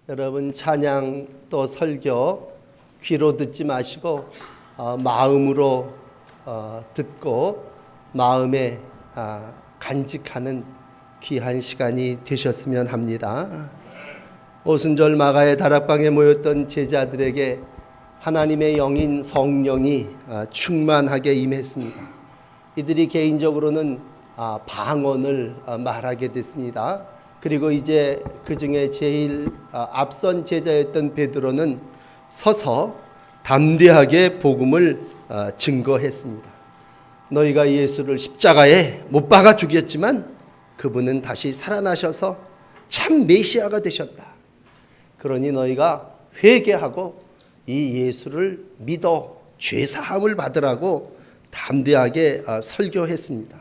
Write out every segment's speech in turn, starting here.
여러분 찬양 또 설교 귀로 듣지 마시고 마음으로 듣고 마음에 간직하는 귀한 시간이 되셨으면 합니다. 오순절 마가의 다락방에 모였던 제자들에게 하나님의 영인 성령이 충만하게 임했습니다. 이들이 개인적으로는 방언을 말하게 됐습니다. 그리고 이제 그 중에 제일 앞선 제자였던 베드로는 서서 담대하게 복음을 증거했습니다. 너희가 예수를 십자가에 못 박아 죽였지만 그분은 다시 살아나셔서 참 메시아가 되셨다. 그러니 너희가 회개하고 이 예수를 믿어 죄사함을 받으라고 담대하게 설교했습니다.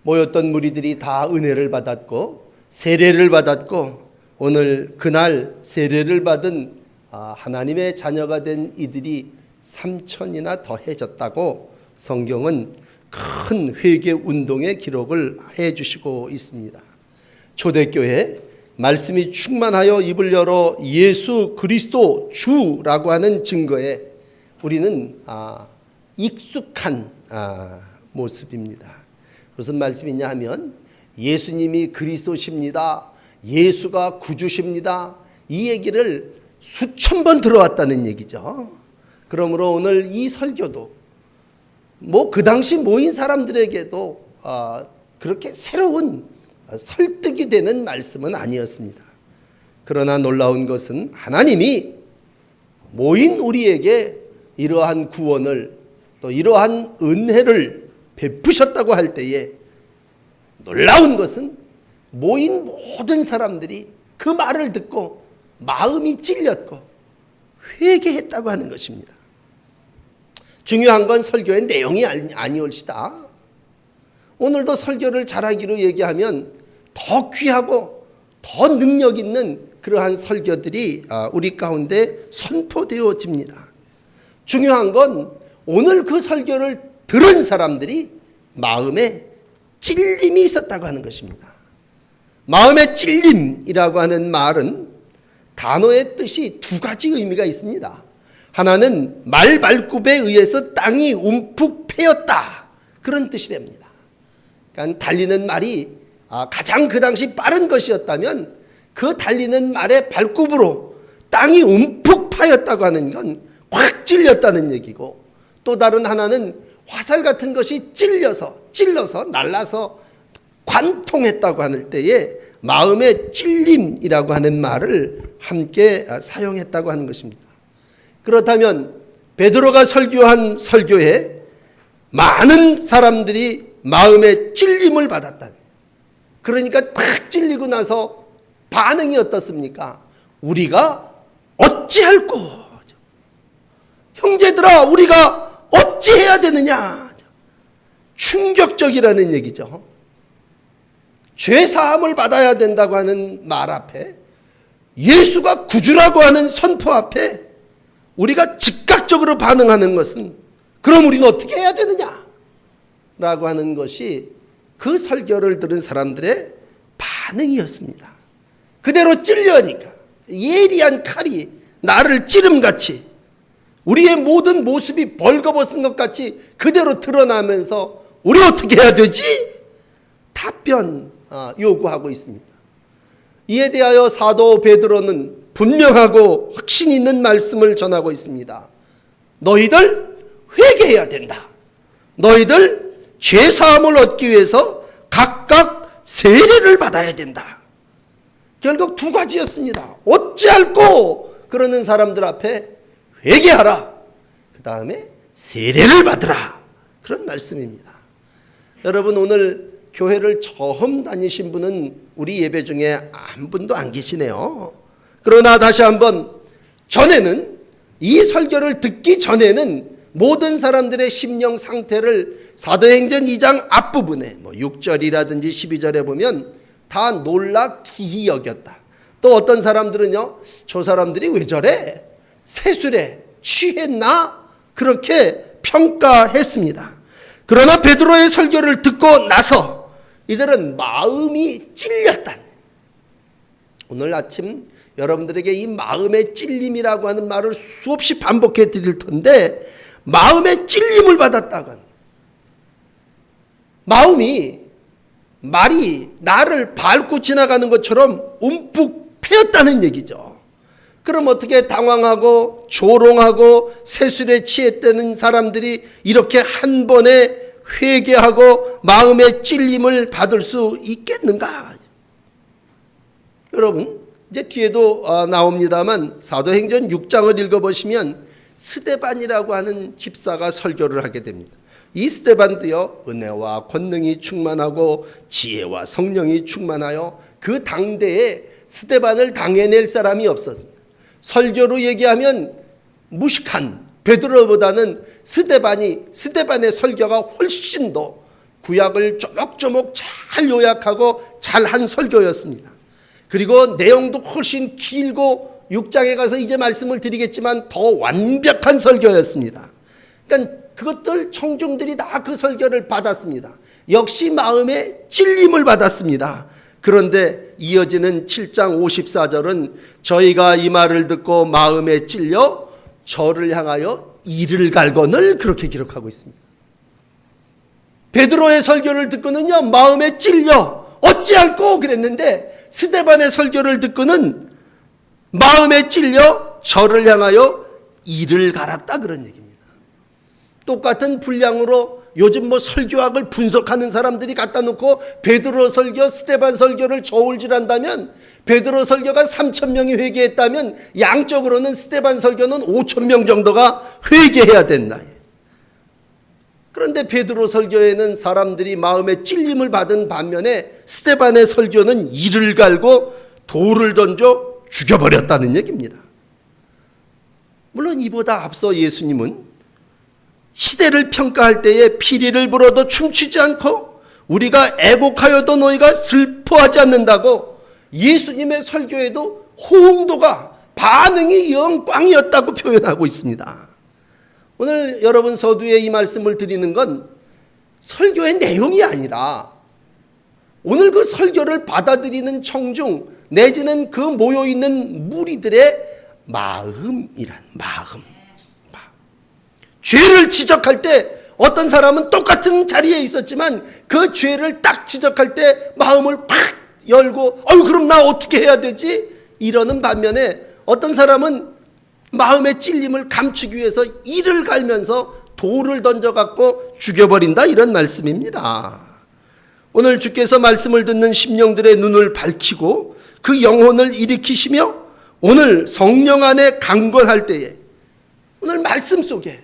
모였던 무리들이 다 은혜를 받았고 세례를 받았고 오늘 그날 세례를 받은 하나님의 자녀가 된 이들이 3,000이나 더해졌다고 성경은 큰 회개 운동의 기록을 해주시고 있습니다. 초대교회 말씀이 충만하여 입을 열어 예수 그리스도 주라고 하는 증거에 우리는 익숙한 모습입니다. 무슨 말씀이냐 하면 예수님이 그리스도십니다. 예수가 구주십니다. 이 얘기를 수천 번 들어왔다는 얘기죠. 그러므로 오늘 이 설교도 그 당시 모인 사람들에게도 그렇게 새로운 설득이 되는 말씀은 아니었습니다. 그러나 놀라운 것은 하나님이 모인 우리에게 이러한 구원을 또 이러한 은혜를 베푸셨다고 할 때에 놀라운 것은 모인 모든 사람들이 그 말을 듣고 마음이 찔렸고 회개했다고 하는 것입니다. 중요한 건 설교의 내용이 아니올시다. 오늘도 설교를 잘하기로 얘기하면 더 귀하고 더 능력 있는 그러한 설교들이 우리 가운데 선포되어집니다. 중요한 건 오늘 그 설교를 들은 사람들이 마음에 찔림이 있었다고 하는 것입니다. 마음의 찔림이라고 하는 말은 단어의 뜻이 두 가지 의미가 있습니다. 하나는 말발굽에 의해서 땅이 움푹 패였다, 그런 뜻이 됩니다. 그러니까 달리는 말이 가장 그 당시 빠른 것이었다면 그 달리는 말의 발굽으로 땅이 움푹 파였다고 하는 건 확 찔렸다는 얘기고, 또 다른 하나는 화살 같은 것이 찔러서 날라서 관통했다고 할 때에 마음의 찔림이라고 하는 말을 함께 사용했다고 하는 것입니다. 그렇다면 베드로가 설교한 설교에 많은 사람들이 마음의 찔림을 받았다. 그러니까 탁 찔리고 나서 반응이 어떻습니까? 우리가 어찌할꼬? 형제들아, 우리가 어찌해야 되느냐? 충격적이라는 얘기죠. 죄사함을 받아야 된다고 하는 말 앞에, 예수가 구주라고 하는 선포 앞에 우리가 즉각적으로 반응하는 것은 그럼 우리는 어떻게 해야 되느냐? 라고 하는 것이 그 설교를 들은 사람들의 반응이었습니다. 그대로 찔려니까 예리한 칼이 나를 찌름같이 우리의 모든 모습이 벌거벗은 것 같이 그대로 드러나면서 우리 어떻게 해야 되지? 답변 요구하고 있습니다. 이에 대하여 사도 베드로는 분명하고 확신 있는 말씀을 전하고 있습니다. 너희들 회개해야 된다. 너희들 죄사함을 얻기 위해서 각각 세례를 받아야 된다. 결국 두 가지였습니다. 어찌할꼬? 그러는 사람들 앞에 회개하라. 그 다음에 세례를 받으라. 그런 말씀입니다. 여러분, 오늘 교회를 처음 다니신 분은 우리 예배 중에 한 분도 안 계시네요. 그러나 다시 한번, 전에는 이 설교를 듣기 전에는 모든 사람들의 심령 상태를 사도행전 2장 앞부분에 6절이라든지 12절에 보면 다 놀라 기이 여겼다. 또 어떤 사람들은요, 저 사람들이 왜 저래? 세술에 취했나? 그렇게 평가했습니다. 그러나 베드로의 설교를 듣고 나서 이들은 마음이 찔렸다. 오늘 아침 여러분들에게 이 마음의 찔림이라고 하는 말을 수없이 반복해 드릴 텐데, 마음의 찔림을 받았다간, 말이 나를 밟고 지나가는 것처럼 움푹 패였다는 얘기죠. 그럼 어떻게 당황하고 조롱하고 세술에 취했다는 사람들이 이렇게 한 번에 회개하고 마음의 찔림을 받을 수 있겠는가? 여러분, 이제 뒤에도 나옵니다만 사도행전 6장을 읽어보시면 스데반이라고 하는 집사가 설교를 하게 됩니다. 이 스데반도요, 은혜와 권능이 충만하고 지혜와 성령이 충만하여 그 당대에 스데반을 당해낼 사람이 없었습니다. 설교로 얘기하면 무식한 베드로보다는 스데반의 설교가 훨씬 더 구약을 조목조목 잘 요약하고 잘한 설교였습니다. 그리고 내용도 훨씬 길고 6장에 가서 이제 말씀을 드리겠지만 더 완벽한 설교였습니다. 그러니까 그것들 청중들이 다 그 설교를 받았습니다. 역시 마음에 찔림을 받았습니다. 그런데 이어지는 7장 54절은 저희가 이 말을 듣고 마음에 찔려 저를 향하여 이를 갈거늘 그렇게 기록하고 있습니다. 베드로의 설교를 듣고는요, 마음에 찔려 어찌할꼬 그랬는데, 스데반의 설교를 듣고는 마음에 찔려 저를 향하여 이를 갈았다 그런 얘기입니다. 똑같은 분량으로 요즘 설교학을 분석하는 사람들이 갖다 놓고 베드로 설교, 스데반 설교를 저울질한다면, 베드로 설교가 3,000명이 회개했다면 양적으로는 스데반 설교는 5,000명 정도가 회개해야 된다. 그런데 베드로 설교에는 사람들이 마음에 찔림을 받은 반면에 스데반의 설교는 이를 갈고 돌을 던져 죽여버렸다는 얘기입니다. 물론 이보다 앞서 예수님은 시대를 평가할 때에 피리를 불어도 춤추지 않고 우리가 애곡하여도 너희가 슬퍼하지 않는다고 예수님의 설교에도 호응도가, 반응이 영 꽝이었다고 표현하고 있습니다. 오늘 여러분 서두에 이 말씀을 드리는 건 설교의 내용이 아니라 오늘 그 설교를 받아들이는 청중 내지는 그 모여있는 무리들의 마음이란 마음. 죄를 지적할 때 어떤 사람은 똑같은 자리에 있었지만 그 죄를 딱 지적할 때 마음을 팍 열고 그럼 나 어떻게 해야 되지? 이러는 반면에 어떤 사람은 마음의 찔림을 감추기 위해서 이를 갈면서 돌을 던져갖고 죽여버린다, 이런 말씀입니다. 오늘 주께서 말씀을 듣는 심령들의 눈을 밝히고 그 영혼을 일으키시며 오늘 성령 안에 강건할 때에 오늘 말씀 속에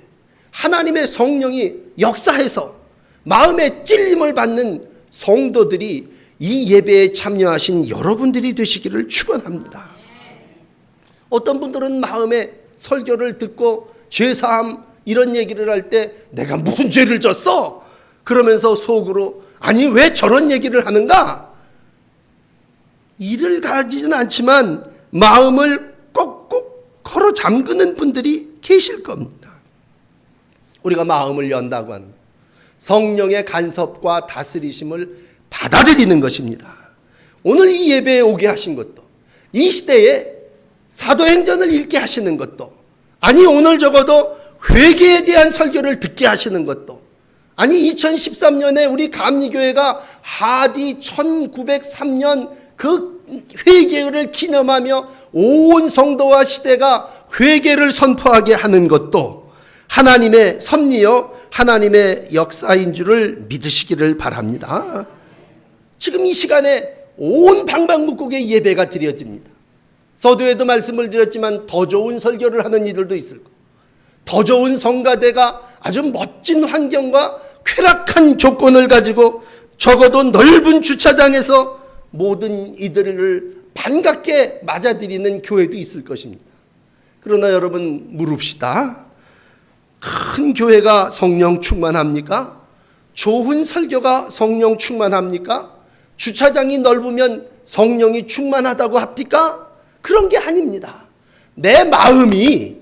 하나님의 성령이 역사해서 마음의 찔림을 받는 성도들이 이 예배에 참여하신 여러분들이 되시기를 축원합니다. 어떤 분들은 마음에 설교를 듣고 죄사함 이런 얘기를 할 때 내가 무슨 죄를 졌어? 그러면서 속으로 아니 왜 저런 얘기를 하는가? 이를 가지는 않지만 마음을 꼭꼭 걸어 잠그는 분들이 계실 겁니다. 우리가 마음을 연다고 하는 성령의 간섭과 다스리심을 받아들이는 것입니다. 오늘 이 예배에 오게 하신 것도, 이 시대에 사도행전을 읽게 하시는 것도, 아니 오늘 적어도 회개에 대한 설교를 듣게 하시는 것도, 아니 2013년에 우리 감리교회가 하디 1903년 그 회개를 기념하며 온 성도와 시대가 회개를 선포하게 하는 것도 하나님의 섭리요 하나님의 역사인 줄을 믿으시기를 바랍니다. 지금 이 시간에 온 방방곡곡에 예배가 드려집니다. 서두에도 말씀을 드렸지만 더 좋은 설교를 하는 이들도 있을 거고, 더 좋은 성가대가 아주 멋진 환경과 쾌락한 조건을 가지고 적어도 넓은 주차장에서 모든 이들을 반갑게 맞아들이는 교회도 있을 것입니다. 그러나 여러분 물읍시다. 큰 교회가 성령 충만합니까? 좋은 설교가 성령 충만합니까? 주차장이 넓으면 성령이 충만하다고 합니까? 그런 게 아닙니다. 내 마음이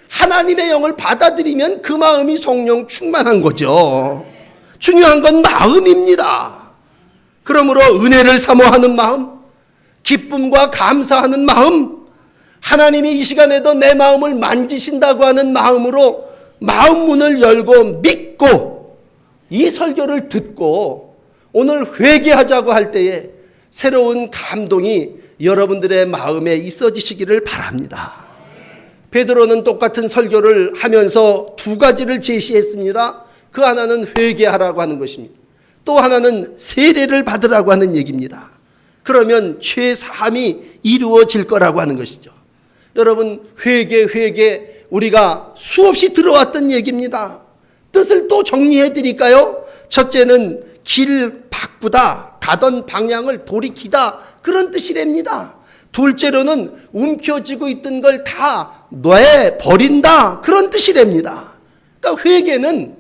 하나님의 영을 받아들이면 그 마음이 성령 충만한 거죠. 중요한 건 마음입니다. 그러므로 은혜를 사모하는 마음, 기쁨과 감사하는 마음, 하나님이 이 시간에도 내 마음을 만지신다고 하는 마음으로 마음 문을 열고 믿고 이 설교를 듣고 오늘 회개하자고 할 때에 새로운 감동이 여러분들의 마음에 있어지시기를 바랍니다. 베드로는 똑같은 설교를 하면서 두 가지를 제시했습니다. 그 하나는 회개하라고 하는 것입니다. 또 하나는 세례를 받으라고 하는 얘기입니다. 그러면 죄사함이 이루어질 거라고 하는 것이죠. 여러분, 회개 우리가 수없이 들어왔던 얘기입니다. 뜻을 또 정리해 드릴까요? 첫째는 길 바꾸다, 가던 방향을 돌이키다, 그런 뜻이랍니다. 둘째로는 움켜쥐고 있던 걸 다 놔버린다, 그런 뜻이랍니다. 그러니까 회개는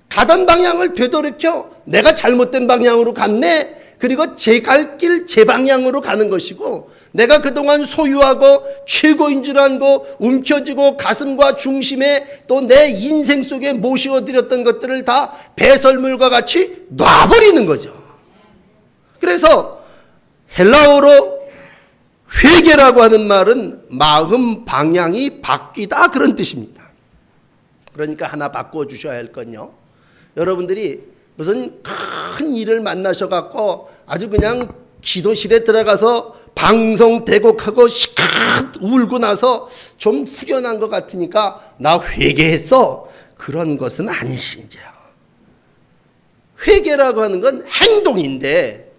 가던 방향을 되돌이켜 내가 잘못된 방향으로 갔네, 그리고 제 갈 길 제 방향으로 가는 것이고, 내가 그동안 소유하고 최고인 줄 알고 움켜쥐고 가슴과 중심에 또 내 인생 속에 모셔드렸던 것들을 다 배설물과 같이 놔버리는 거죠. 그래서 헬라어로 회개라고 하는 말은 마음 방향이 바뀌다, 그런 뜻입니다. 그러니까 하나 바꿔주셔야 할 건요, 여러분들이 무슨 큰 일을 만나셔갖고 아주 그냥 기도실에 들어가서 방송 대곡하고 시컷 울고 나서 좀 후련한 것 같으니까 나 회개했어, 그런 것은 아니시죠. 회개라고 하는 건 행동인데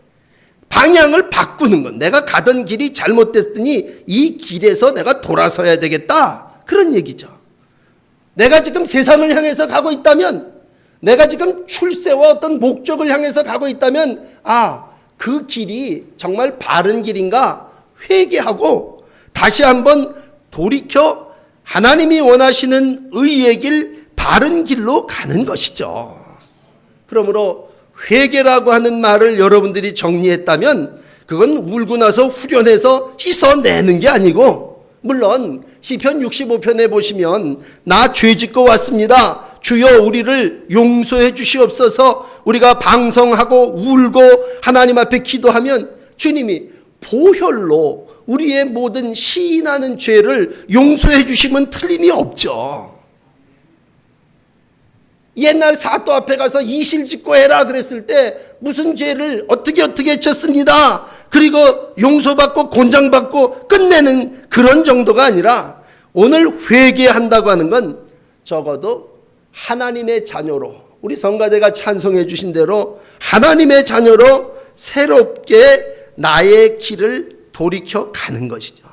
방향을 바꾸는 것, 내가 가던 길이 잘못됐더니 이 길에서 내가 돌아서야 되겠다, 그런 얘기죠. 내가 지금 세상을 향해서 가고 있다면, 내가 지금 출세와 어떤 목적을 향해서 가고 있다면, 그 길이 정말 바른 길인가 회개하고 다시 한번 돌이켜 하나님이 원하시는 의의 길, 바른 길로 가는 것이죠. 그러므로 회개라고 하는 말을 여러분들이 정리했다면 그건 울고 나서 후련해서 씻어내는 게 아니고, 물론 시편 65편에 보시면 나 죄짓고 왔습니다, 주여 우리를 용서해 주시옵소서, 우리가 방성하고 울고 하나님 앞에 기도하면 주님이 보혈로 우리의 모든 시인하는 죄를 용서해 주시면 틀림이 없죠. 옛날 사또 앞에 가서 이실 짓고 해라 그랬을 때 무슨 죄를 어떻게 쳤습니다, 그리고 용서받고 곤장받고 끝내는 그런 정도가 아니라, 오늘 회개한다고 하는 건 적어도 하나님의 자녀로, 우리 성가대가 찬송해 주신 대로 하나님의 자녀로 새롭게 나의 길을 돌이켜 가는 것이죠.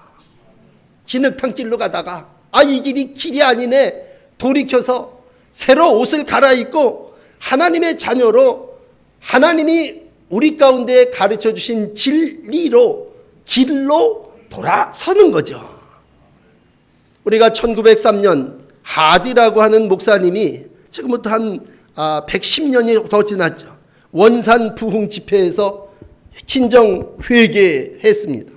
진흙탕 길로 가다가 이 길이 길이 아니네, 돌이켜서 새로 옷을 갈아입고 하나님의 자녀로, 하나님이 우리 가운데 가르쳐 주신 진리로, 길로 돌아서는 거죠. 우리가 1903년 하디라고 하는 목사님이, 지금부터 한 110년이 더 지났죠, 원산 부흥 집회에서 진정 회개했습니다.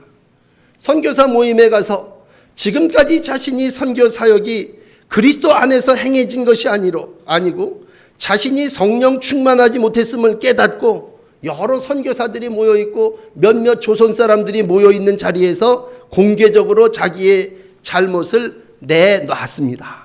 선교사 모임에 가서 지금까지 자신이 선교 사역이 그리스도 안에서 행해진 것이 아니고 자신이 성령 충만하지 못했음을 깨닫고 여러 선교사들이 모여있고 몇몇 조선 사람들이 모여있는 자리에서 공개적으로 자기의 잘못을 내놨습니다.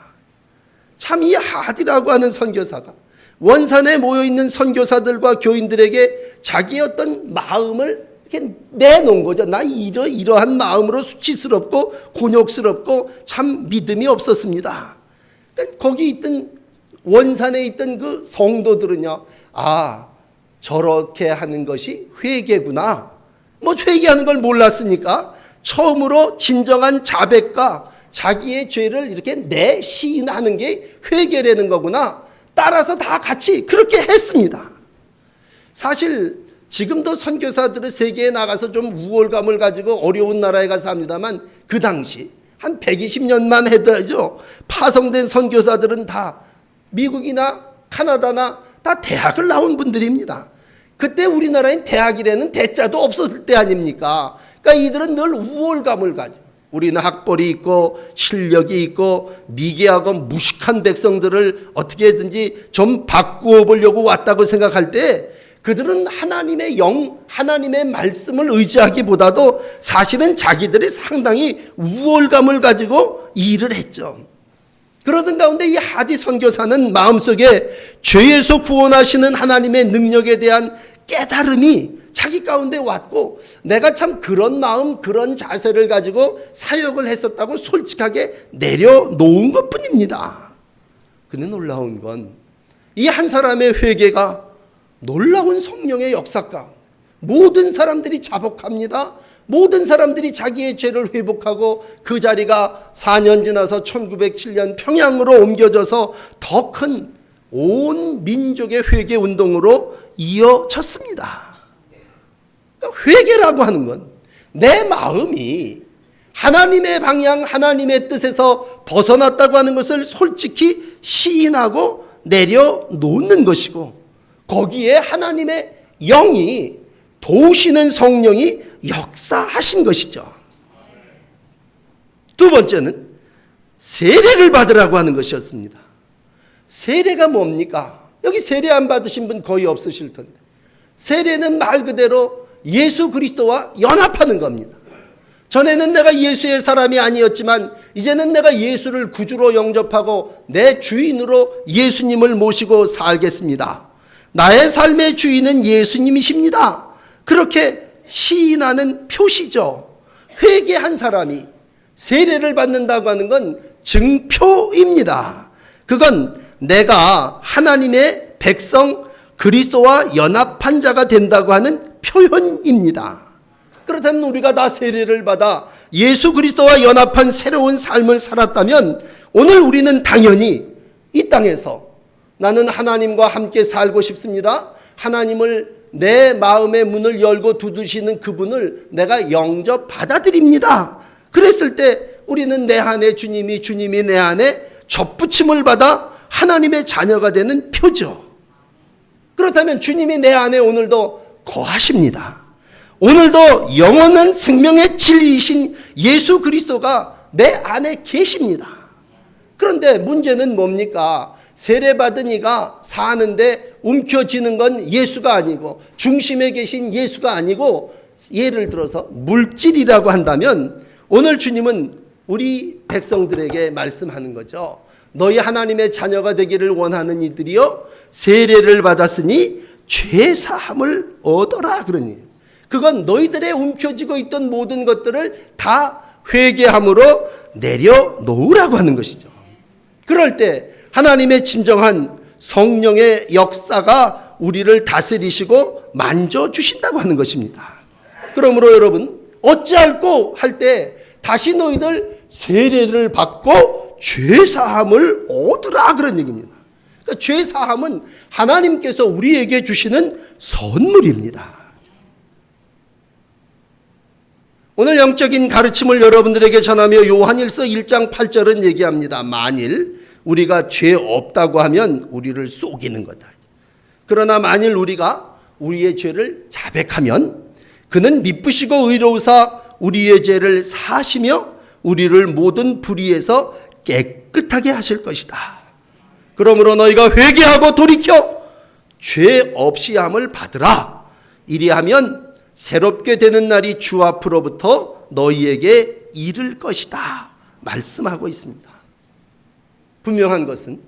참 이 하디라고 하는 선교사가 원산에 모여있는 선교사들과 교인들에게 자기의 어떤 마음을 이렇게 내놓은 거죠. 나 이러한 마음으로 수치스럽고 곤욕스럽고 참 믿음이 없었습니다. 거기 있던 원산에 있던 그 성도들은요, 저렇게 하는 것이 회개구나, 회개하는 걸 몰랐으니까 처음으로 진정한 자백과 자기의 죄를 이렇게 내시인하는 게 회개라는 거구나, 따라서 다 같이 그렇게 했습니다. 사실 지금도 선교사들은 세계에 나가서 좀 우월감을 가지고 어려운 나라에 가서 합니다만, 그 당시 한 120년만 해도요, 파송된 선교사들은 다 미국이나 카나다나 다 대학을 나온 분들입니다. 그때 우리나라엔 대학이라는 대자도 없었을 때 아닙니까? 그러니까 이들은 늘 우월감을 가지고, 우리는 학벌이 있고 실력이 있고 미개하고 무식한 백성들을 어떻게든지 좀 바꾸어 보려고 왔다고 생각할 때, 그들은 하나님의 영, 하나님의 말씀을 의지하기보다도 사실은 자기들이 상당히 우월감을 가지고 일을 했죠. 그러던 가운데 이 하디 선교사는 마음속에 죄에서 구원하시는 하나님의 능력에 대한 깨달음이 자기 가운데 왔고, 내가 참 그런 마음, 그런 자세를 가지고 사역을 했었다고 솔직하게 내려놓은 것뿐입니다. 근데 놀라운 건 이 한 사람의 회개가 놀라운 성령의 역사가 모든 사람들이 자복합니다. 모든 사람들이 자기의 죄를 회복하고 그 자리가 4년 지나서 1907년 평양으로 옮겨져서 더 큰 온 민족의 회개 운동으로 이어졌습니다. 그러니까 회개라고 하는 건 내 마음이 하나님의 방향, 하나님의 뜻에서 벗어났다고 하는 것을 솔직히 시인하고 내려놓는 것이고, 거기에 하나님의 영이 도우시는 성령이 역사하신 것이죠. 두 번째는 세례를 받으라고 하는 것이었습니다. 세례가 뭡니까? 여기 세례 안 받으신 분 거의 없으실 텐데, 세례는 말 그대로 예수 그리스도와 연합하는 겁니다. 전에는 내가 예수의 사람이 아니었지만 이제는 내가 예수를 구주로 영접하고 내 주인으로 예수님을 모시고 살겠습니다. 나의 삶의 주인은 예수님이십니다. 그렇게 시인하는 표시죠. 회개한 사람이 세례를 받는다고 하는 건 증표입니다. 그건 내가 하나님의 백성 그리스도와 연합한 자가 된다고 하는 표현입니다. 그렇다면 우리가 다 세례를 받아 예수 그리스도와 연합한 새로운 삶을 살았다면 오늘 우리는 당연히 이 땅에서 나는 하나님과 함께 살고 싶습니다. 하나님을 내 마음의 문을 열고 두드시는 그분을 내가 영접 받아들입니다. 그랬을 때 우리는 내 안에 주님이 내 안에 접붙임을 받아 하나님의 자녀가 되는 표죠. 그렇다면 주님이 내 안에 오늘도 거하십니다. 오늘도 영원한 생명의 진리이신 예수 그리스도가 내 안에 계십니다. 그런데 문제는 뭡니까? 세례받은 이가 사는데 움켜쥐는 건 예수가 아니고 중심에 계신 예수가 아니고, 예를 들어서 물질이라고 한다면 오늘 주님은 우리 백성들에게 말씀하는 거죠. 너희 하나님의 자녀가 되기를 원하는 이들이여 세례를 받았으니 죄사함을 얻어라 그러니, 그건 너희들의 움켜쥐고 있던 모든 것들을 다 회개함으로 내려놓으라고 하는 것이죠. 그럴 때 하나님의 진정한 성령의 역사가 우리를 다스리시고 만져주신다고 하는 것입니다. 그러므로 여러분, 어찌할꼬 할 때 다시 너희들 세례를 받고 죄사함을 얻으라 그런 얘기입니다. 그러니까 죄사함은 하나님께서 우리에게 주시는 선물입니다. 오늘 영적인 가르침을 여러분들에게 전하며 요한일서 1장 8절은 얘기합니다. 만일 우리가 죄 없다고 하면 우리를 속이는 거다. 그러나 만일 우리가 우리의 죄를 자백하면 그는 미쁘시고 의로우사 우리의 죄를 사하시며 우리를 모든 불의에서 깨끗하게 하실 것이다. 그러므로 너희가 회개하고 돌이켜 죄 없이 함을 받으라. 이리하면 새롭게 되는 날이 주 앞으로부터 너희에게 이를 것이다 말씀하고 있습니다. 분명한 것은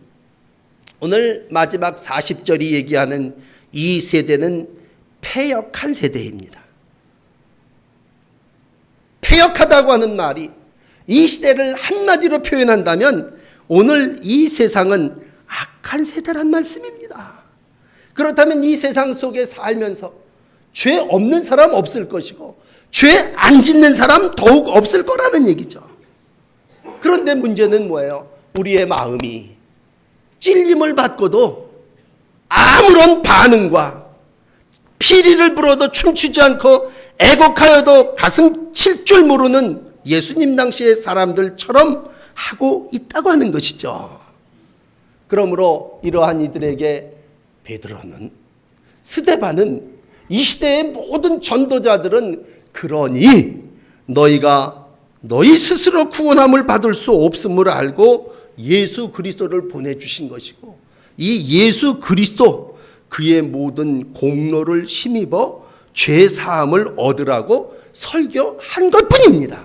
오늘 마지막 40절이 얘기하는 이 세대는 패역한 세대입니다. 패역하다고 하는 말이 이 시대를 한마디로 표현한다면 오늘 이 세상은 악한 세대란 말씀입니다. 그렇다면 이 세상 속에 살면서 죄 없는 사람 없을 것이고 죄 안 짓는 사람 더욱 없을 거라는 얘기죠. 그런데 문제는 뭐예요? 우리의 마음이 찔림을 받고도 아무런 반응과 피리를 불어도 춤추지 않고 애곡하여도 가슴 칠 줄 모르는 예수님 당시의 사람들처럼 하고 있다고 하는 것이죠. 그러므로 이러한 이들에게 베드로는, 스데반은, 이 시대의 모든 전도자들은 그러니 너희가 너희 스스로 구원함을 받을 수 없음을 알고 예수 그리스도를 보내주신 것이고, 이 예수 그리스도, 그의 모든 공로를 힘입어 죄사함을 얻으라고 설교한 것뿐입니다.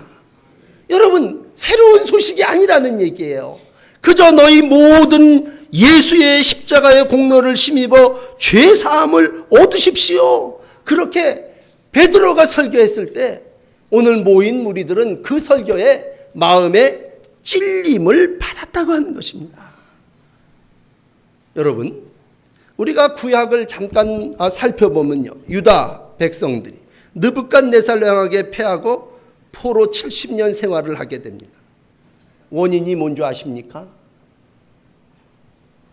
여러분, 새로운 소식이 아니라는 얘기예요. 그저 너희 모든 예수의 십자가의 공로를 힘입어 죄사함을 얻으십시오. 그렇게 베드로가 설교했을 때 오늘 모인 무리들은 그 설교에 마음의 찔림을 받았다고 하는 것입니다. 여러분, 우리가 구약을 잠깐 살펴보면요, 유다 백성들이 느부갓네살 왕에게 패하고 포로 70년 생활을 하게 됩니다. 원인이 뭔지 아십니까?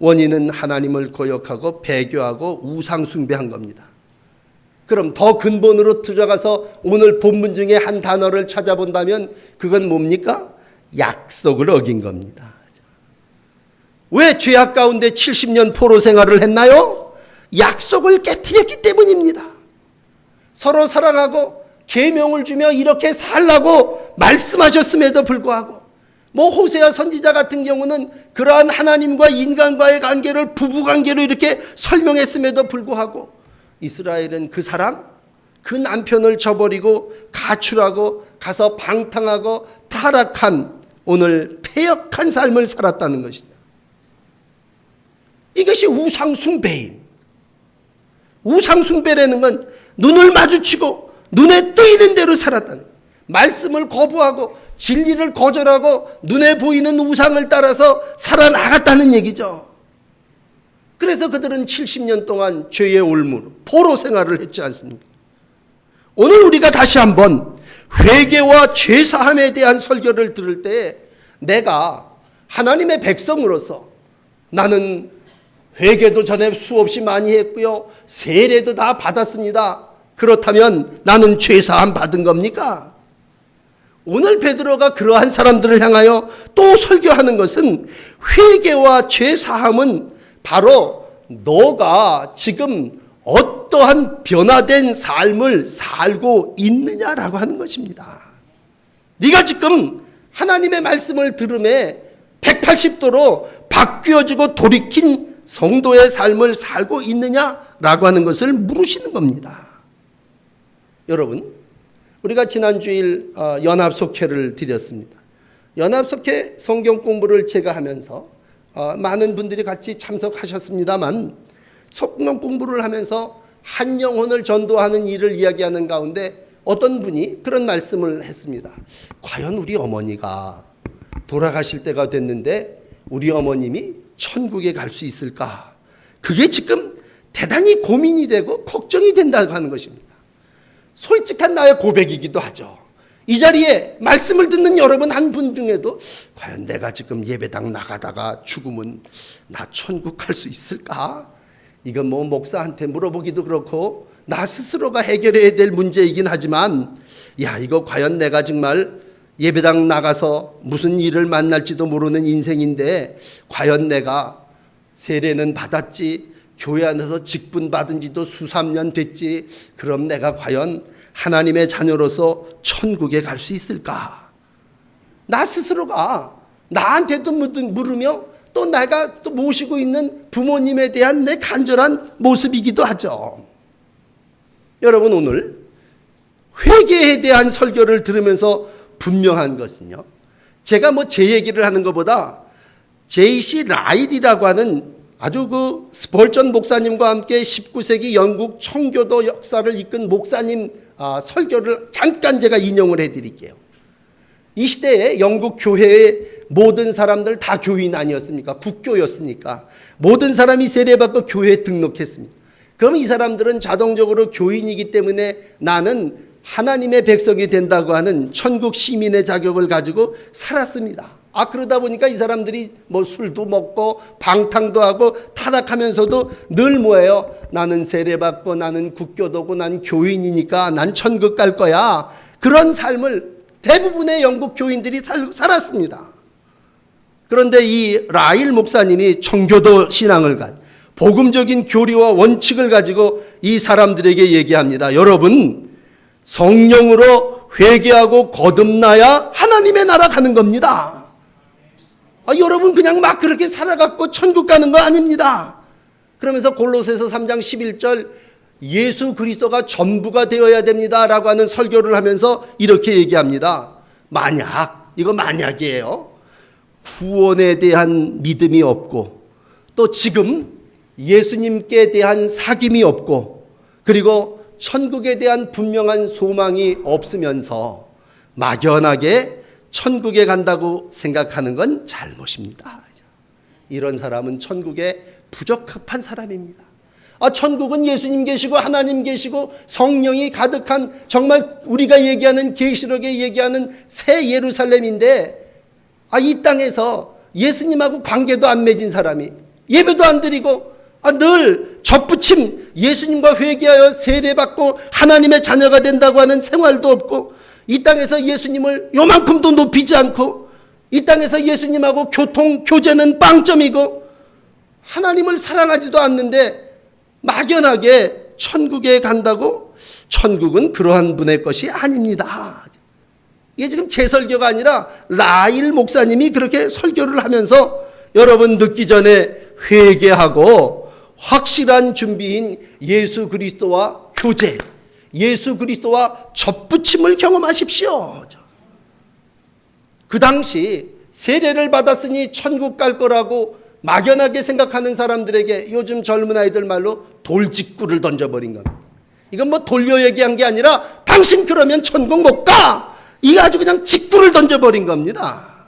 원인은 하나님을 거역하고 배교하고 우상 숭배한 겁니다. 그럼 더 근본으로 들어가서 오늘 본문 중에 한 단어를 찾아본다면 그건 뭡니까? 약속을 어긴 겁니다. 왜 죄악 가운데 70년 포로 생활을 했나요? 약속을 깨뜨렸기 때문입니다. 서로 사랑하고 계명을 주며 이렇게 살라고 말씀하셨음에도 불구하고, 호세아 선지자 같은 경우는 그러한 하나님과 인간과의 관계를 부부관계로 이렇게 설명했음에도 불구하고 이스라엘은 그 사람, 그 남편을 저버리고 가출하고 가서 방탕하고 타락한, 오늘 패역한 삶을 살았다는 것이다. 이것이 우상숭배임. 우상숭배라는 건 눈을 마주치고 눈에 뜨이는 대로 살았다는, 말씀을 거부하고 진리를 거절하고 눈에 보이는 우상을 따라서 살아나갔다는 얘기죠. 그래서 그들은 70년 동안 죄의 올무로 포로 생활을 했지 않습니까? 오늘 우리가 다시 한번 회개와 죄사함에 대한 설교를 들을 때 내가 하나님의 백성으로서 나는 회개도 전에 수없이 많이 했고요, 세례도 다 받았습니다. 그렇다면 나는 죄사함 받은 겁니까? 오늘 베드로가 그러한 사람들을 향하여 또 설교하는 것은 회개와 죄사함은 바로 너가 지금 어떠한 변화된 삶을 살고 있느냐라고 하는 것입니다. 네가 지금 하나님의 말씀을 들음에 180도로 바뀌어지고 돌이킨 성도의 삶을 살고 있느냐라고 하는 것을 물으시는 겁니다. 여러분, 우리가 지난 주일 연합속회를 드렸습니다. 연합속회 성경 공부를 제가 하면서 많은 분들이 같이 참석하셨습니다만, 성경 공부를 하면서 한 영혼을 전도하는 일을 이야기하는 가운데 어떤 분이 그런 말씀을 했습니다. 과연 우리 어머니가 돌아가실 때가 됐는데 우리 어머님이 천국에 갈 수 있을까? 그게 지금 대단히 고민이 되고 걱정이 된다고 하는 것입니다. 솔직한 나의 고백이기도 하죠. 이 자리에 말씀을 듣는 여러분 한 분 중에도 과연 내가 지금 예배당 나가다가 죽으면 나 천국 갈 수 있을까? 이건 목사한테 물어보기도 그렇고 나 스스로가 해결해야 될 문제이긴 하지만, 이거 과연 내가 정말 예배당 나가서 무슨 일을 만날지도 모르는 인생인데 과연 내가 세례는 받았지, 교회 안에서 직분 받은 지도 수삼 년 됐지, 그럼 내가 과연 하나님의 자녀로서 천국에 갈 수 있을까? 나 스스로가 나한테도 물으며 또 내가 또 모시고 있는 부모님에 대한 내 간절한 모습이기도 하죠. 여러분, 오늘 회개에 대한 설교를 들으면서 분명한 것은요, 제가 제 얘기를 하는 것보다 J.C. 라일이라고 하는 아주 스펄전 목사님과 함께 19세기 영국 청교도 역사를 이끈 목사님 설교를 잠깐 제가 인용을 해드릴게요. 이 시대에 영국 교회의 모든 사람들 다 교인 아니었습니까? 국교였으니까 모든 사람이 세례받고 교회에 등록했습니다. 그럼 이 사람들은 자동적으로 교인이기 때문에 나는 하나님의 백성이 된다고 하는 천국 시민의 자격을 가지고 살았습니다. 그러다 보니까 이 사람들이 술도 먹고 방탕도 하고 타락하면서도 늘 뭐예요? 나는 세례받고 나는 국교도고 난 교인이니까 난 천국 갈 거야. 그런 삶을 대부분의 영국 교인들이 살았습니다. 그런데 이 라일 목사님이 청교도 신앙을 복음적인 교리와 원칙을 가지고 이 사람들에게 얘기합니다. 여러분, 성령으로 회개하고 거듭나야 하나님의 나라 가는 겁니다. 여러분 그냥 막 그렇게 살아갖고 천국 가는 거 아닙니다. 그러면서 골로새서 3장 11절 예수 그리스도가 전부가 되어야 됩니다라고 하는 설교를 하면서 이렇게 얘기합니다. 만약, 이거 만약이에요. 구원에 대한 믿음이 없고 또 지금 예수님께 대한 사귐이 없고 그리고 천국에 대한 분명한 소망이 없으면서 막연하게 천국에 간다고 생각하는 건 잘못입니다. 이런 사람은 천국에 부적합한 사람입니다. 천국은 예수님 계시고 하나님 계시고 성령이 가득한 정말 우리가 얘기하는 계시록에 얘기하는 새 예루살렘인데 이 땅에서 예수님하고 관계도 안 맺은 사람이 예배도 안 드리고 늘 접붙임 예수님과 회개하여 세례받고 하나님의 자녀가 된다고 하는 생활도 없고 이 땅에서 예수님을 요만큼도 높이지 않고 이 땅에서 예수님하고 교제는 빵점이고 하나님을 사랑하지도 않는데 막연하게 천국에 간다고? 천국은 그러한 분의 것이 아닙니다. 이게 지금 제 설교가 아니라 라일 목사님이 그렇게 설교를 하면서 여러분 듣기 전에 회개하고 확실한 준비인 예수 그리스도와 교제, 예수 그리스도와 접붙임을 경험하십시오. 그 당시 세례를 받았으니 천국 갈 거라고 막연하게 생각하는 사람들에게 요즘 젊은 아이들 말로 돌직구를 던져버린 겁니다. 이건 뭐 돌려 얘기한 게 아니라 당신 그러면 천국 못 가! 이거 아주 그냥 직구를 던져버린 겁니다.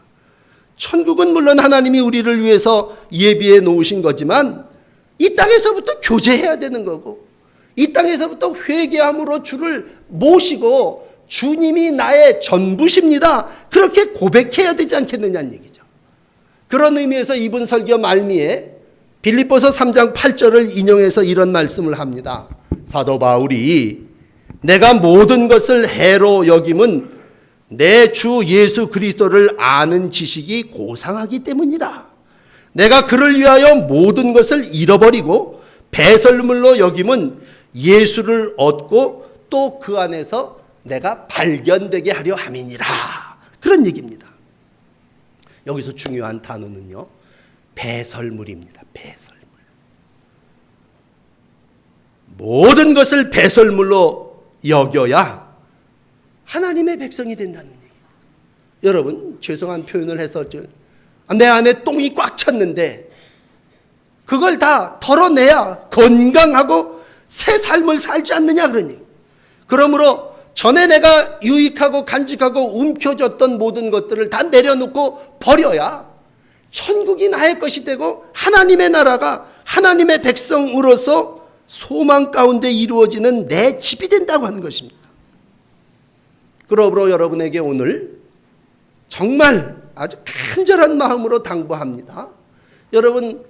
천국은 물론 하나님이 우리를 위해서 예비해 놓으신 거지만 이 땅에서부터 교제해야 되는 거고 이 땅에서부터 회개함으로 주를 모시고 주님이 나의 전부십니다. 그렇게 고백해야 되지 않겠느냐는 얘기죠. 그런 의미에서 이번 설교 말미에 빌립보서 3장 8절을 인용해서 이런 말씀을 합니다. 사도 바울이 내가 모든 것을 해로 여김은 내 주 예수 그리스도를 아는 지식이 고상하기 때문이라. 내가 그를 위하여 모든 것을 잃어버리고 배설물로 여김은 예수를 얻고 또 그 안에서 내가 발견되게 하려 함이니라. 그런 얘기입니다. 여기서 중요한 단어는요, 배설물입니다. 배설물. 모든 것을 배설물로 여겨야 하나님의 백성이 된다는 얘기예요. 여러분, 죄송한 표현을 해서 내 안에 똥이 꽉 찼는데 그걸 다 털어내야 건강하고 새 삶을 살지 않느냐 그런 얘기예요. 그러므로 전에 내가 유익하고 간직하고 움켜졌던 모든 것들을 다 내려놓고 버려야 천국이 나의 것이 되고 하나님의 나라가 하나님의 백성으로서 소망 가운데 이루어지는 내 집이 된다고 하는 것입니다. 그러므로 여러분에게 오늘 정말 아주 간절한 마음으로 당부합니다. 여러분,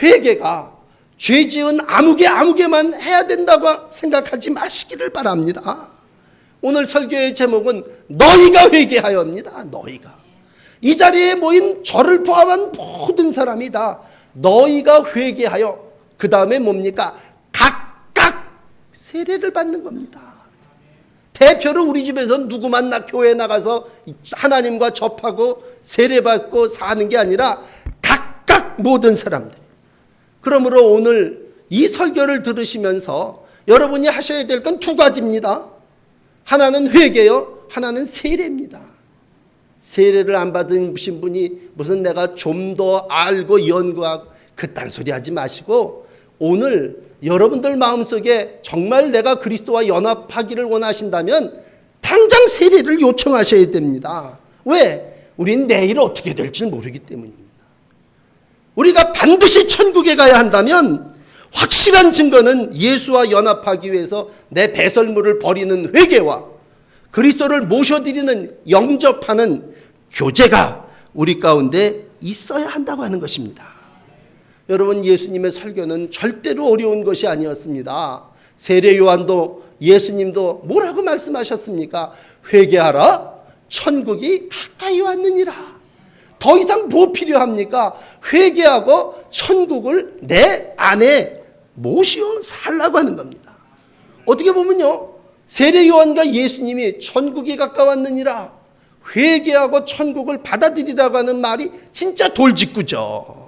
회개가 죄 지은 아무개만 해야 된다고 생각하지 마시기를 바랍니다. 오늘 설교의 제목은 너희가 회개하여입니다. 너희가. 이 자리에 모인 저를 포함한 모든 사람이 다 너희가 회개하여 그 다음에 뭡니까? 각각 세례를 받는 겁니다. 대표로 우리 집에서 누구만 교회에 나가서 하나님과 접하고 세례받고 사는 게 아니라 각각 모든 사람들. 그러므로 오늘 이 설교를 들으시면서 여러분이 하셔야 될 건 두 가지입니다. 하나는 회개요, 하나는 세례입니다. 세례를 안 받으신 분이 무슨 내가 좀 더 알고 연구하고 그딴 소리 하지 마시고 오늘 여러분들 마음속에 정말 내가 그리스도와 연합하기를 원하신다면 당장 세례를 요청하셔야 됩니다. 왜? 우린 내일 어떻게 될지 모르기 때문입니다. 우리가 반드시 천국에 가야 한다면 확실한 증거는 예수와 연합하기 위해서 내 배설물을 버리는 회개와 그리스도를 모셔드리는 영접하는 교제가 우리 가운데 있어야 한다고 하는 것입니다. 여러분, 예수님의 설교는 절대로 어려운 것이 아니었습니다. 세례 요한도 예수님도 뭐라고 말씀하셨습니까? 회개하라, 천국이 가까이 왔느니라. 더 이상 뭐 필요합니까? 회개하고 천국을 내 안에 모시어 살라고 하는 겁니다. 어떻게 보면요, 세례 요한과 예수님이 천국이 가까웠느니라, 회개하고 천국을 받아들이라고 하는 말이 진짜 돌직구죠.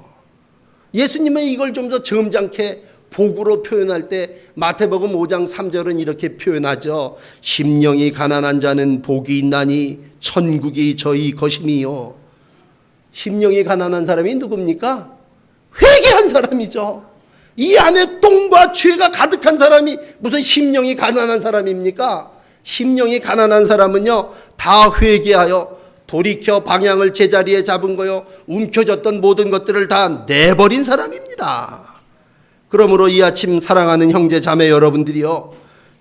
예수님은 이걸 좀 더 점잖게 복으로 표현할 때 마태복음 5장 3절은 이렇게 표현하죠. 심령이 가난한 자는 복이 있나니 천국이 저희 것임이요. 심령이 가난한 사람이 누굽니까? 회개한 사람이죠. 이 안에 똥과 죄가 가득한 사람이 무슨 심령이 가난한 사람입니까? 심령이 가난한 사람은요, 다 회개하여 돌이켜 방향을 제자리에 잡은 거요, 움켜졌던 모든 것들을 다 내버린 사람입니다. 그러므로 이 아침 사랑하는 형제 자매 여러분들이요,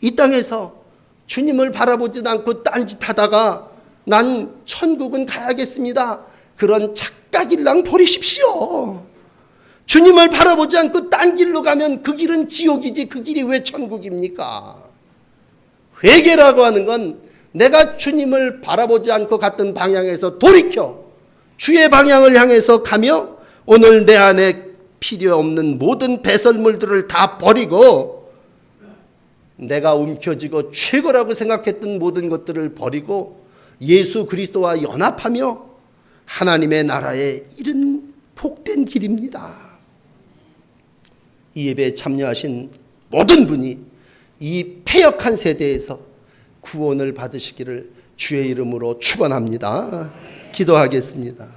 이 땅에서 주님을 바라보지 않고 딴짓하다가 난 천국은 가야겠습니다, 그런 착각일랑 버리십시오. 주님을 바라보지 않고 딴 길로 가면 그 길은 지옥이지 그 길이 왜 천국입니까? 회개라고 하는 건 내가 주님을 바라보지 않고 갔던 방향에서 돌이켜 주의 방향을 향해서 가며 오늘 내 안에 필요 없는 모든 배설물들을 다 버리고 내가 움켜쥐고 최고라고 생각했던 모든 것들을 버리고 예수 그리스도와 연합하며 하나님의 나라에 이른 복된 길입니다. 이 예배에 참여하신 모든 분이 이 패역한 세대에서 구원을 받으시기를 주의 이름으로 축원합니다. 기도하겠습니다.